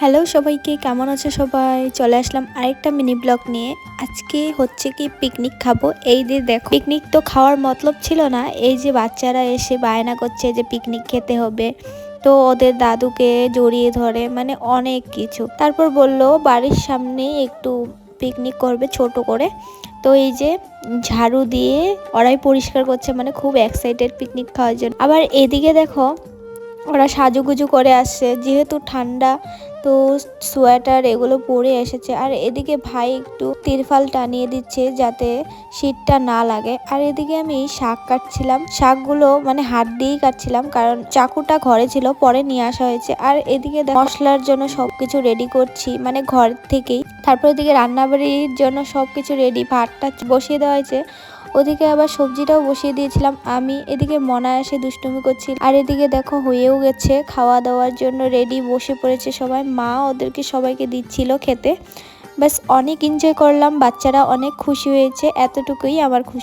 Hello সবাইকে, কেমন আছো সবাই? চলে আসলাম আরেকটা মিনি ব্লগ নিয়ে। আজকে হচ্ছে কি পিকনিক খাবো। এই যে দেখো, পিকনিক তো খাওয়ার মতলব ছিল না, এই যে বাচ্চারা এসে বায়না করছে যে পিকনিক খেতে হবে, তো ওদের দাদুকে জড়িয়ে ধরে, মানে অনেক কিছু। তারপর বলল বাড়ির সামনেই একটু পিকনিক করবে ছোট করে। তো এই যে ঝাড়ু দিয়ে ওরাই পরিষ্কার করছে, মানে খুব এক্সাইটেড পিকনিক খাওয়ার জন্য। আবার এদিকে দেখো ওরা সাজুগুজু করে আসছে, যেহেতু ঠান্ডা তো সোয়েটার এগুলো পরে এসেছে। আর এদিকে ভাই একটু তিরপাল টানিয়ে দিচ্ছে যাতে শীতটা না লাগে। আর এদিকে আমি শাক কাটছিলাম, শাকগুলো মানে হাত দিয়েই কাটছিলাম কারণ চাকুটা ঘরে ছিল, পরে নিয়ে আসা হয়েছে। আর এদিকে মশলার জন্য সবকিছু রেডি করছি, মানে ঘর থেকেই। তারপর এদিকে রান্নাবাড়ির জন্য সবকিছু রেডি, ভাতটা বসিয়ে দেওয়া হয়েছে, ওদিকে আবার সবজিটাও বসিয়ে দিয়েছিলাম আমি। এদিকে মনা এসে দুষ্টুমি করছিল। আর এদিকে দেখো হয়েও গেছে, খাওয়া দাওয়ার জন্য রেডি, বসে পড়েছে সবাই। মা ওদেরকে সবাইকে দিচ্ছিল খেতে। ব্যাস অনেক এনজয় করলাম, বাচ্চারা অনেক খুশি হয়েছে, এতটুকুই আমার খুশি।